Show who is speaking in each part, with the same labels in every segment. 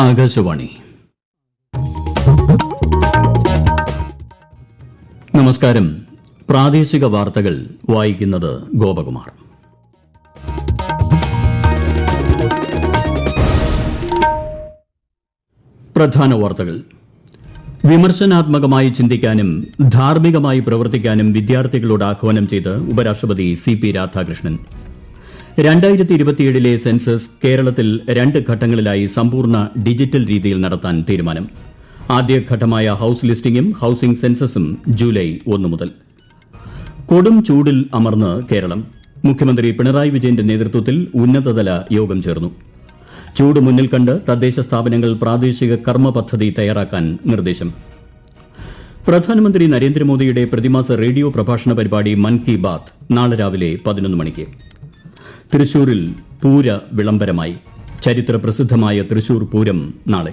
Speaker 1: ആകാശവാണി. നമസ്കാരം. പ്രാദേശിക വാർത്തകൾ വായിക്കുന്നത് ഗോപകുമാർ. പ്രധാന വാർത്തകൾ. വിമർശനാത്മകമായി ചിന്തിക്കാനും ധാർമ്മികമായി പ്രവർത്തിക്കാനും വിദ്യാർത്ഥികളോട് ആഹ്വാനം ചെയ്ത് ഉപരാഷ്ട്രപതി CP രാധാകൃഷ്ണൻ. 2027 സെൻസസ് കേരളത്തിൽ 2 ഘട്ടങ്ങളിലായി സമ്പൂർണ്ണ ഡിജിറ്റൽ രീതിയിൽ നടത്താൻ തീരുമാനം. ആദ്യഘട്ടമായ ഹൌസ് ലിസ്റ്റിംഗും ഹൌസിംഗ് സെൻസസും ജൂലൈ 1 മുതൽ. കൊടും ചൂടിൽ അമർന്ന് കേരളം. മുഖ്യമന്ത്രി പിണറായി വിജയന്റെ നേതൃത്വത്തിൽ ഉന്നതതല യോഗം ചേർന്നു. ചൂട് മുന്നിൽ കണ്ട് തദ്ദേശ സ്ഥാപനങ്ങൾ പ്രാദേശിക കർമ്മ പദ്ധതി തയ്യാറാക്കാൻ നിർദ്ദേശം. പ്രധാനമന്ത്രി നരേന്ദ്രമോദിയുടെ പ്രതിമാസ റേഡിയോ പ്രഭാഷണ പരിപാടി മൻ കി ബാത്ത് നാളെ രാവിലെ 11 മണിക്ക്. തൃശൂരിൽ പൂര വിളംബരമായി. ചരിത്ര പ്രസിദ്ധമായ തൃശൂർ പൂരം നാളെ.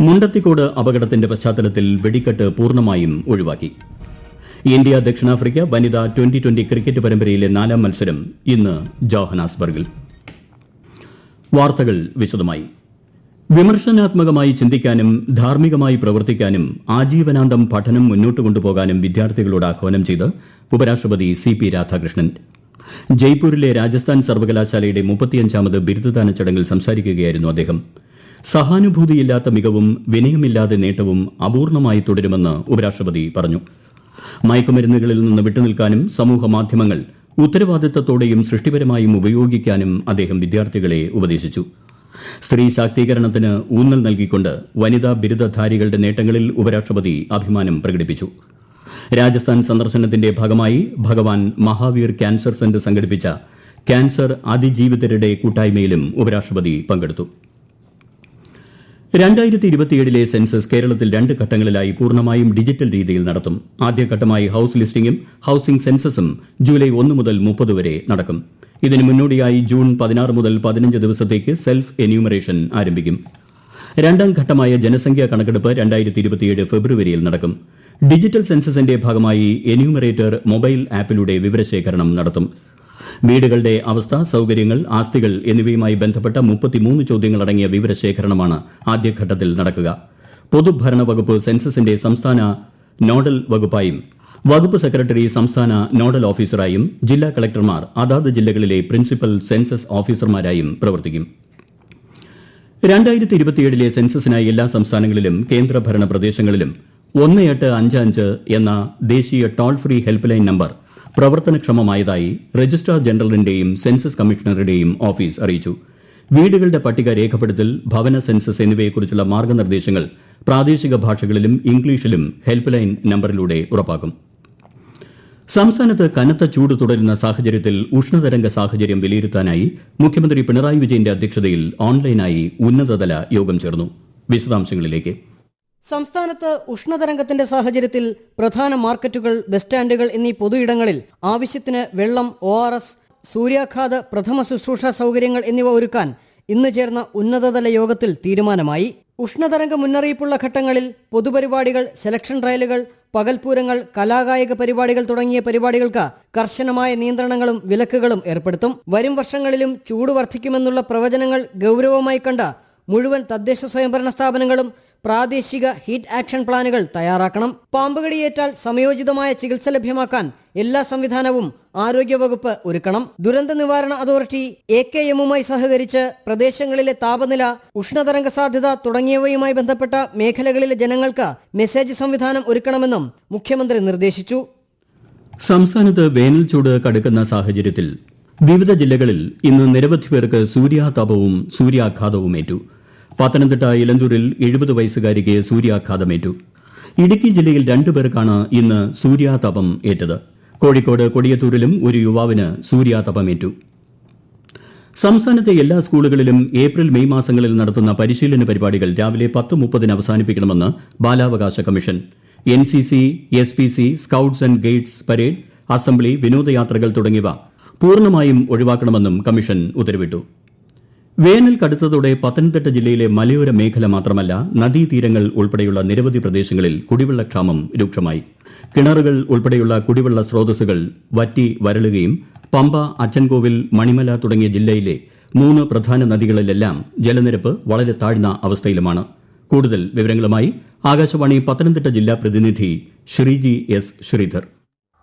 Speaker 1: മുണ്ടത്തിക്കോട് അപകടത്തിന്റെ പശ്ചാത്തലത്തിൽ വെടിക്കെട്ട് പൂർണ്ണമായും ഒഴിവാക്കി. ഇന്ത്യ ദക്ഷിണാഫ്രിക്ക വനിതാ 2020 ക്രിക്കറ്റ് പരമ്പരയിലെ 4ാം മത്സരം ഇന്ന് ജോഹന്നാസ്ബർഗിൽ. വാർത്തകൾ വിശദമായി. വിമർശനാത്മകമായി ചിന്തിക്കാനും ധാർമ്മികമായി പ്രവർത്തിക്കാനും ആജീവനാന്തം പഠനം മുന്നോട്ട് കൊണ്ടുപോകാനും വിദ്യാർത്ഥികളോട് ആഹ്വാനം ചെയ്ത് ഉപരാഷ്ട്രപതി CP രാധാകൃഷ്ണൻ. ജയ്പൂരിലെ രാജസ്ഥാൻ സർവകലാശാലയുടെ 35ാമത് ബിരുദദാന ചടങ്ങിൽ സംസാരിക്കുകയായിരുന്നു അദ്ദേഹം. സഹാനുഭൂതിയില്ലാത്ത മികവും വിനയമില്ലാതെ നേട്ടവും അപൂർണമായി തുടരുമെന്ന് ഉപരാഷ്ട്രപതി പറഞ്ഞു. മയക്കുമരുന്നുകളിൽ നിന്ന് വിട്ടുനിൽക്കാനും സമൂഹ മാധ്യമങ്ങൾ ഉത്തരവാദിത്തത്തോടെയും സൃഷ്ടിപരമായും ഉപയോഗിക്കാനും അദ്ദേഹം വിദ്യാർത്ഥികളെ ഉപദേശിച്ചു. സ്ത്രീ ശാക്തീകരണത്തിന് ഊന്നൽ നൽകിക്കൊണ്ട് വനിതാ ബിരുദധാരികളുടെ നേട്ടങ്ങളിൽ ഉപരാഷ്ട്രപതി അഭിമാനം പ്രകടിപ്പിച്ചു. രാജസ്ഥാൻ സന്ദർശനത്തിന്റെ ഭാഗമായി ഭഗവാൻ മഹാവീർ ക്യാൻസർ സെന്റർ സംഘടിപ്പിച്ച ക്യാൻസർ അതിജീവിതരുടെ കൂട്ടായ്മയിലും ഉപരാഷ്ട്രപതി പങ്കെടുത്തു. 2027 സെൻസസ് കേരളത്തിൽ 2 ഘട്ടങ്ങളിലായി പൂർണ്ണമായും ഡിജിറ്റൽ രീതിയിൽ നടത്തും. ആദ്യഘട്ടമായി ഹൌസ് ലിസ്റ്റിംഗും ഹൌസിംഗ് സെൻസസും ജൂലൈ 1 മുതൽ 30 വരെ നടക്കും. ഇതിന് മുന്നോടിയായി ജൂൺ 16 മുതൽ 15 ദിവസത്തേക്ക് സെൽഫ് എന്യൂമറേഷൻ ആരംഭിക്കും. 2ാം ഘട്ടമായ ജനസംഖ്യാ കണക്കെടുപ്പ് 2027 ഫെബ്രുവരിയിൽ നടക്കും. ഡിജിറ്റൽ സെൻസസിന്റെ ഭാഗമായി എന്യൂമറേറ്റർ മൊബൈൽ ആപ്പിലൂടെ വിവരശേഖരണം നടത്തും. വീടുകളുടെ അവസ്ഥ, സൌകര്യങ്ങൾ, ആസ്തികൾ എന്നിവയുമായി ബന്ധപ്പെട്ട 33 ചോദ്യങ്ങളടങ്ങിയ വിവരശേഖരണമാണ് ആദ്യഘട്ടത്തിൽ നടക്കുക. പൊതുഭരണ വകുപ്പ് സെൻസസിന്റെ സംസ്ഥാന നോഡൽ വകുപ്പായും വകുപ്പ് സെക്രട്ടറി സംസ്ഥാന നോഡൽ ഓഫീസറായും ജില്ലാ കളക്ടർമാർ അതാത് ജില്ലകളിലെ പ്രിൻസിപ്പൽ സെൻസസ് ഓഫീസർമാരായും പ്രവർത്തിക്കും. 2027 സെൻസസിനായി എല്ലാ സംസ്ഥാനങ്ങളിലും കേന്ദ്രഭരണ പ്രദേശങ്ങളിലും 1855 എന്ന ദേശീയ toll free helpline number പ്രവർത്തനക്ഷമമായതായി രജിസ്ട്രാർ ജനറലിന്റെയും സെൻസസ് കമ്മീഷണറുടെയും ഓഫീസ് അറിയിച്ചു. വീടുകളുടെ പട്ടിക രേഖപ്പെടുത്തൽ, ഭവന സെൻസസ് എന്നിവയെക്കുറിച്ചുള്ള മാർഗനിർദ്ദേശങ്ങൾ പ്രാദേശിക ഭാഷകളിലും ഇംഗ്ലീഷിലും ഹെൽപ്പ് ലൈൻ നമ്പറിലൂടെ ഉറപ്പാക്കും. സംസ്ഥാനത്ത് കനത്ത ചൂട് തുടരുന്ന സാഹചര്യത്തിൽ ഉഷ്ണതരംഗ സാഹചര്യം വിലയിരുത്താനായി മുഖ്യമന്ത്രി പിണറായി വിജയന്റെ അധ്യക്ഷതയിൽ ഓൺലൈനായി ഉന്നതതല യോഗം ചേർന്നു. വിശദാംശങ്ങളിലേക്ക്.
Speaker 2: സംസ്ഥാനത്ത് ഉഷ്ണതരംഗത്തിന്റെ സാഹചര്യത്തിൽ പ്രധാന മാർക്കറ്റുകൾ, ബസ് സ്റ്റാൻഡുകൾ എന്നീ പൊതുയിടങ്ങളിൽ ആവശ്യത്തിന് വെള്ളം, ORS, സൂര്യാഘാത പ്രഥമ ശുശ്രൂഷ സൗകര്യങ്ങൾ എന്നിവ ഒരുക്കാൻ ഇന്ന് ചേർന്ന ഉന്നതതല യോഗത്തിൽ തീരുമാനമായി. ഉഷ്ണതരംഗ മുന്നറിയിപ്പുള്ള ഘട്ടങ്ങളിൽ പൊതുപരിപാടികൾ, സെലക്ഷൻ ട്രയലുകൾ, പകൽപൂരങ്ങൾ, കലാകായിക പരിപാടികൾ തുടങ്ങിയ പരിപാടികൾക്ക് കർശനമായ നിയന്ത്രണങ്ങളും വിലക്കുകളും ഏർപ്പെടുത്തും. വരും വർഷങ്ങളിലും ചൂട് വർദ്ധിക്കുമെന്നുള്ള പ്രവചനങ്ങൾ ഗൗരവമായി കണ്ട മുഴുവൻ തദ്ദേശ സ്വയംഭരണ സ്ഥാപനങ്ങളും പ്രാദേശിക ഹീറ്റ് ആക്ഷൻ പ്ലാനുകൾ തയ്യാറാക്കണം. പാമ്പുകടിയേറ്റാൽ സമയോചിതമായ ചികിത്സ ലഭ്യമാക്കാൻ എല്ലാ സംവിധാനവും ആരോഗ്യവകുപ്പ് ഒരുക്കണം. ദുരന്ത നിവാരണ അതോറിറ്റി AKMുമായി സഹകരിച്ച് പ്രദേശങ്ങളിലെ താപനില, ഉഷ്ണതരംഗ സാധ്യത തുടങ്ങിയവയുമായി ബന്ധപ്പെട്ട മേഖലകളിലെ ജനങ്ങൾക്ക് മെസ്സേജ് സംവിധാനം ഒരുക്കണമെന്നും മുഖ്യമന്ത്രി നിർദ്ദേശിച്ചു.
Speaker 1: സംസ്ഥാനത്ത് വേനൽ ചൂട് കടുക്കുന്ന സാഹചര്യത്തിൽ വിവിധ ജില്ലകളിൽ ഇന്ന് നിരവധി പേർക്ക് സൂര്യാതപവും സൂര്യാഘാതവുമേറ്റു. പത്തനംതിട്ട ഇലന്തൂരിൽ 70 വയസ്സുകാരിക്ക് സൂര്യാഘാതമേറ്റു. ഇടുക്കി ജില്ലയിൽ 2 പേർക്കാണ് ഇന്ന് സൂര്യാതപം ഏറ്റത്. കോഴിക്കോട് കൊടിയത്തൂരിലും ഒരു യുവാവിന് സൂര്യാതപമേറ്റു. സംസ്ഥാനത്തെ എല്ലാ സ്കൂളുകളിലും ഏപ്രിൽ മെയ് മാസങ്ങളിൽ നടത്തുന്ന പരിശീലന പരിപാടികൾ രാവിലെ 10:30 അവസാനിപ്പിക്കണമെന്ന് ബാലാവകാശ commission. NCC, SPC, scouts and guides parade, assembly, വിനോദയാത്രകൾ തുടങ്ങിയവ പൂർണ്ണമായും ഒഴിവാക്കണമെന്നും കമ്മീഷൻ ഉത്തരവിട്ടു. വേനൽ കടുത്തതോടെ പത്തനംതിട്ട ജില്ലയിലെ മലയോര മേഖല മാത്രമല്ല നദീതീരങ്ങൾ ഉൾപ്പെടെയുള്ള നിരവധി പ്രദേശങ്ങളിൽ കുടിവെള്ളക്ഷാമം രൂക്ഷമായി. കിണറുകൾ ഉൾപ്പെടെയുള്ള കുടിവെള്ള സ്രോതസ്സുകൾ വറ്റി വരളുകയും പമ്പ, അച്ചൻകോവിൽ, മണിമല തുടങ്ങിയ ജില്ലയിലെ 3 പ്രധാന നദികളിലെല്ലാം ജലനിരപ്പ് വളരെ താഴ്ന്ന അവസ്ഥയിലുമാണ്. കൂടുതൽ വിവരങ്ങളുമായി ആകാശവാണി പത്തനംതിട്ട ജില്ലാ പ്രതിനിധി ശ്രീജി എസ് ശ്രീധർ.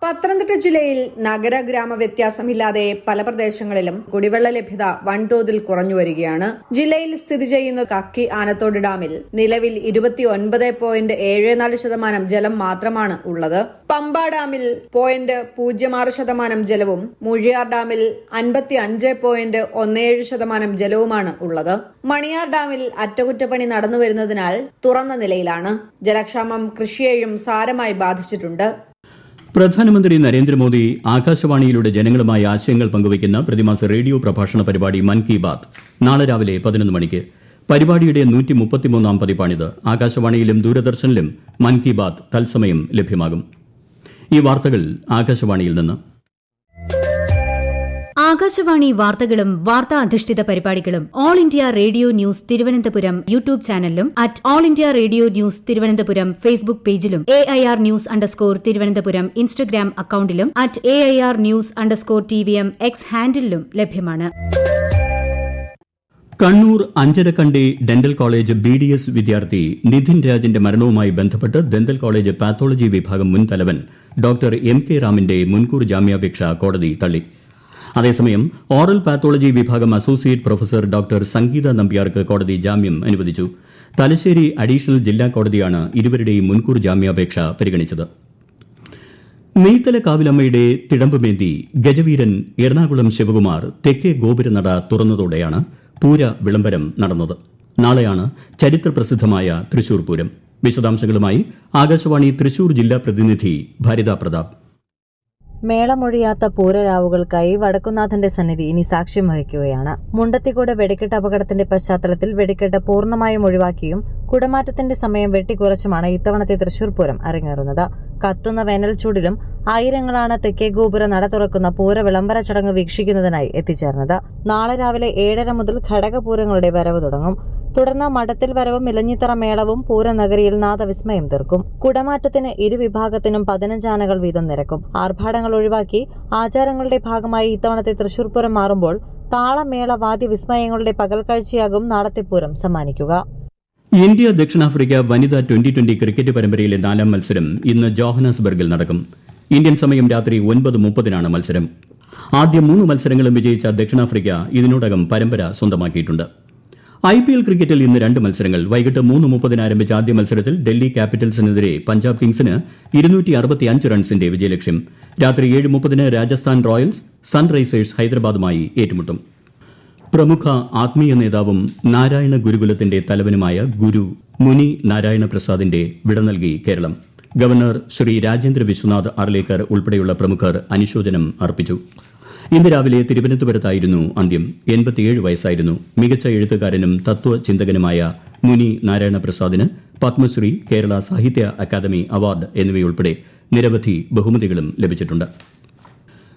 Speaker 3: പത്തനംതിട്ട ജില്ലയിൽ നഗര ഗ്രാമ വ്യത്യാസമില്ലാതെ പല പ്രദേശങ്ങളിലും കുടിവെള്ള ലഭ്യത വൻതോതിൽ കുറഞ്ഞു വരികയാണ്. ജില്ലയിൽ സ്ഥിതി ചെയ്യുന്ന കക്കി ആനത്തോട് ഡാമിൽ നിലവിൽ 29.74% ജലം മാത്രമാണ് ഉള്ളത്. പമ്പ ഡാമിൽ 0.06% ജലവും മൂഴിയാർ ഡാമിൽ 55.17% ജലവുമാണ് ഉള്ളത്. മണിയാർ ഡാമിൽ അറ്റകുറ്റപ്പണി നടന്നുവരുന്നതിനാൽ തുറന്ന നിലയിലാണ്. ജലക്ഷാമം കൃഷിയെയും സാരമായി ബാധിച്ചിട്ടുണ്ട്.
Speaker 1: പ്രധാനമന്ത്രി നരേന്ദ്രമോദി ആകാശവാണിയിലൂടെ ജനങ്ങളുമായി ആശയങ്ങൾ പങ്കുവയ്ക്കുന്ന പ്രതിമാസ റേഡിയോ പ്രഭാഷണ പരിപാടി മൻ കി ബാത് നാളെ രാവിലെ 11 മണിക്ക്. പരിപാടിയുടെ 133-ാം പതിപ്പാണിത്. ആകാശവാണിയിലും ദൂരദർശനിലും മൻ കി ബാത് തത്സമയം ലഭ്യമാകും. ഈ വാർത്തകൾ ആകാശവാണിയിൽ നിന്ന്.
Speaker 4: ആകാശവാണി വാർത്തകളും വാർത്താ അധിഷ്ഠിത പരിപാടികളും all India radio news Thiruvananthapuram YouTube ചാനലിലും all India radio news Thiruvananthapuram Facebook പേജിലും AIR ന്യൂസ് _തിരുവനന്തപുരം ഇൻസ്റ്റഗ്രാം അക്കൌണ്ടിലും AIR ന്യൂസ് _TVM X ഹാൻഡിലും ലഭ്യമാണ്.
Speaker 1: Kannur Anjarakandy dental college BDS വിദ്യാർത്ഥി നിധിൻ രാജിന്റെ മരണവുമായി ബന്ധപ്പെട്ട് ഡെന്റൽ കോളേജ് പാത്തോളജി വിഭാഗം മുൻ തലവൻ ഡോക്ടർ MK റാമിന്റെ മുൻകൂർ ജാമ്യാപേക്ഷ കോടതി തള്ളി. അതേസമയം ഓറൽ പാത്തോളജി വിഭാഗം അസോസിയേറ്റ് പ്രൊഫസർ ഡോക്ടർ സംഗീത നമ്പ്യാർക്ക് കോടതി ജാമ്യം അനുവദിച്ചു. തലശ്ശേരി അഡീഷണൽ ജില്ലാ കോടതിയാണ് ഇരുവരുടെയും മുൻകൂർ ജാമ്യാപേക്ഷ പരിഗണിച്ചത്. നെയ്ത്തല കാവിലമ്മയുടെ തിടമ്പുമേന്തി ഗജവീരൻ എറണാകുളം ശിവകുമാർ തെക്കേ ഗോപുരനട തുറന്നതോടെയാണ് പൂര വിളംബരം നടന്നത്. നാളെയാണ് ചരിത്രപ്രസിദ്ധമായ തൃശൂർ പൂരം. വിശദാംശങ്ങളുമായി ആകാശവാണി തൃശൂർ ജില്ലാ പ്രതിനിധി ഭരിത പ്രതാപ്.
Speaker 5: മേളമൊഴിയാത്ത പൂരരാവുകൾക്കായി വടക്കുന്നാഥന്റെ സന്നിധി ഇനി സാക്ഷ്യം വഹിക്കുകയാണ്. മുണ്ടത്തിക്കോട് വെടിക്കെട്ട് അപകടത്തിന്റെ പശ്ചാത്തലത്തിൽ വെടിക്കെട്ട് പൂർണ്ണമായും ഒഴിവാക്കിയും കുടമാറ്റത്തിന്റെ സമയം വെട്ടിക്കുറച്ചുമാണ് ഇത്തവണത്തെ തൃശൂർ പൂരം അരങ്ങേറുന്നത്. കത്തുന്ന വേനൽ ചൂടിലും ആയിരങ്ങളാണ് തെക്കേ ഗോപുര നട തുറക്കുന്ന പൂര വിളംബര ചടങ്ങ് വീക്ഷിക്കുന്നതിനായി എത്തിച്ചേർന്നത്. നാളെ രാവിലെ 7:30 മുതൽ ഘടകപൂരങ്ങളുടെ വരവ് തുടങ്ങും. തുടർന്ന് മഠത്തിൽ വരവും ഇലഞ്ഞിത്തറ മേളവും പൂരനഗരിയിൽ നാദവിസ്മയം തീർക്കും. കുടമാറ്റത്തിന് ഇരുവിഭാഗത്തിനും 15 ആനകൾ വീതം നിരക്കും. ആർഭാടങ്ങൾ ഒഴിവാക്കി ആചാരങ്ങളുടെ ഭാഗമായി ഇത്തവണത്തെ തൃശൂർ പൂരം മാറുമ്പോൾ താളമേള വാദ്യവിസ്മയങ്ങളുടെ പകൽക്കാഴ്ചയാകും നാളത്തെ പൂരം സമ്മാനിക്കുക.
Speaker 1: ഇന്ത്യ ദക്ഷിണാഫ്രിക്ക വനിതാ 2020 ക്രിക്കറ്റ് പരമ്പരയിലെ 4ാം മത്സരം ഇന്ന് ജോഹന്നാസ്ബർഗിൽ നടക്കും. ഇന്ത്യൻ സമയം രാത്രി 9:30-നാണ് മത്സരം. ആദ്യ 3 മത്സരങ്ങളും വിജയിച്ച ദക്ഷിണാഫ്രിക്ക ഇതിനോടകം പരമ്പര സ്വന്തമാക്കിയിട്ടുണ്ട്. IPL ക്രിക്കറ്റിൽ ഇന്ന് 2 മത്സരങ്ങൾ. വൈകിട്ട് 3:30-ന് ആരംഭിച്ച ആദ്യ മത്സരത്തിൽ ഡൽഹി ക്യാപിറ്റൽസിനെതിരെ പഞ്ചാബ് കിങ്സിന് 265 റൺസിന്റെ വിജയലക്ഷ്യം. രാത്രി 7:30-ന് രാജസ്ഥാൻ റോയൽസ് സൺറൈസേഴ്സ് ഹൈദരാബാദുമായി ഏറ്റുമുട്ടും. പ്രമുഖ ആത്മീയ നേതാവും നാരായണ ഗുരുകുലത്തിന്റെ തലവനുമായ ഗുരു മുനി നാരായണ പ്രസാദിന്റെ വിട നൽകി കേരളം. ഗവർണർ ശ്രീ രാജേന്ദ്ര വിശ്വനാഥ് അർലേക്കർ ഉൾപ്പെടെയുള്ള പ്രമുഖർ അനുശോചനം അർപ്പിച്ചു. ഇന്ന് രാവിലെ തിരുവനന്തപുരത്തായിരുന്നു അന്ത്യം. 87 വയസ്സായിരുന്നു. മികച്ച എഴുത്തുകാരനും തത്വചിന്തകനുമായ മുനി നാരായണ പ്രസാദിന് പത്മശ്രീ, കേരള സാഹിത്യ അക്കാദമി അവാർഡ് എന്നിവയുൾപ്പെടെ നിരവധി ബഹുമതികളും ലഭിച്ചിട്ടുണ്ട്.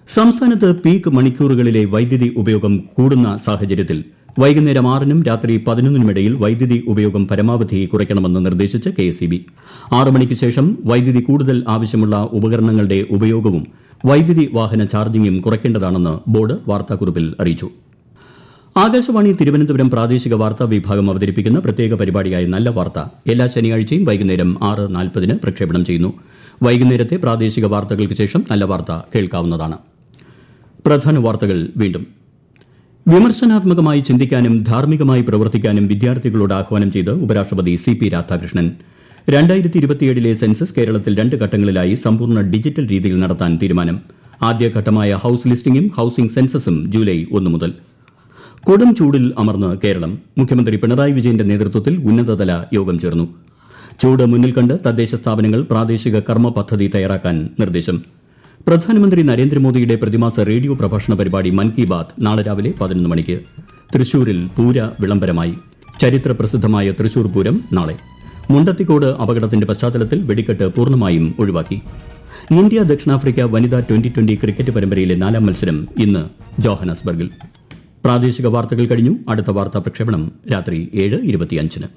Speaker 1: സംസ്ഥാനത്ത് പീക്ക് മണിക്കൂറുകളിലെ വൈദ്യുതി ഉപയോഗം കൂടുന്ന സാഹചര്യത്തിൽ വൈകുന്നേരം 6-നും രാത്രി 11-നുമിടയിൽ വൈദ്യുതി ഉപയോഗം പരമാവധി കുറയ്ക്കണമെന്ന് നിർദ്ദേശിച്ച് KSEB. 6 മണിക്ക് ശേഷം വൈദ്യുതി കൂടുതൽ ആവശ്യമുള്ള ഉപകരണങ്ങളുടെ ഉപയോഗവും വൈദ്യുതി വാഹന ചാർജിംഗും കുറയ്ക്കേണ്ടതാണെന്ന് ബോർഡ് വാർത്താക്കുറിപ്പിൽ അറിയിച്ചു. ആകാശവാണി തിരുവനന്തപുരം പ്രാദേശിക വാർത്താ വിഭാഗം അവതരിപ്പിക്കുന്ന പ്രത്യേക പരിപാടിയായ നല്ല വാർത്ത എല്ലാ ശനിയാഴ്ചയും വൈകുന്നേരം 6:40-ന് പ്രക്ഷേപണം ചെയ്യുന്നു. വൈകുന്നേരത്തെ പ്രാദേശിക വാർത്തകൾക്ക് ശേഷം നല്ല വാർത്ത കേൾക്കാവുന്നതാണ്. പ്രധാന വാർത്തകൾ വീണ്ടും. വിമർശനാത്മകമായി ചിന്തിക്കാനും ധാർമ്മികമായി പ്രവർത്തിക്കാനും വിദ്യാർത്ഥികളോട് ആഹ്വാനം ചെയ്ത് ഉപരാഷ്ട്രപതി CP രാധാകൃഷ്ണൻ. 2027-ലെ സെൻസസ് കേരളത്തിൽ 2 ഘട്ടങ്ങളിലായി സമ്പൂർണ്ണ ഡിജിറ്റൽ രീതിയിൽ നടത്താൻ തീരുമാനം. ആദ്യഘട്ടമായ ഹൌസ് ലിസ്റ്റിംഗും ഹൌസിംഗ് സെൻസസും ജൂലൈ 1 മുതൽ. കൊടും ചൂടിൽ അമർന്ന് കേരളം. മുഖ്യമന്ത്രി പിണറായി വിജയന്റെ നേതൃത്വത്തിൽ ഉന്നതതല യോഗം ചേർന്നു. ചൂട് മുന്നിൽ കണ്ട് തദ്ദേശ സ്ഥാപനങ്ങൾ പ്രാദേശിക കർമ്മ പദ്ധതി തയ്യാറാക്കാൻ നിർദ്ദേശം. പ്രധാനമന്ത്രി നരേന്ദ്രമോദിയുടെ പ്രതിമാസ റേഡിയോ പ്രഭാഷണ പരിപാടി മൻ കി ബാത് നാളെ രാവിലെ 11 മണിക്ക്. തൃശൂരിൽ പൂര വിളംബരമായി. ചരിത്ര പ്രസിദ്ധമായ തൃശൂർ പൂരം നാളെ. മുണ്ടത്തിക്കോട് അപകടത്തിന്റെ പശ്ചാത്തലത്തിൽ വെടിക്കെട്ട് പൂർണ്ണമായും ഒഴിവാക്കി. ഇന്ത്യ ദക്ഷിണാഫ്രിക്ക വനിതാ 2020 ക്രിക്കറ്റ് പരമ്പരയിലെ 4ാം മത്സരം ഇന്ന് ജോഹന്നാസ്ബർഗിൽ. പ്രാദേശിക വാർത്തകൾ കഴിഞ്ഞു. അടുത്ത വാർത്താ പ്രക്ഷേപണം രാത്രി 7:25-ന്.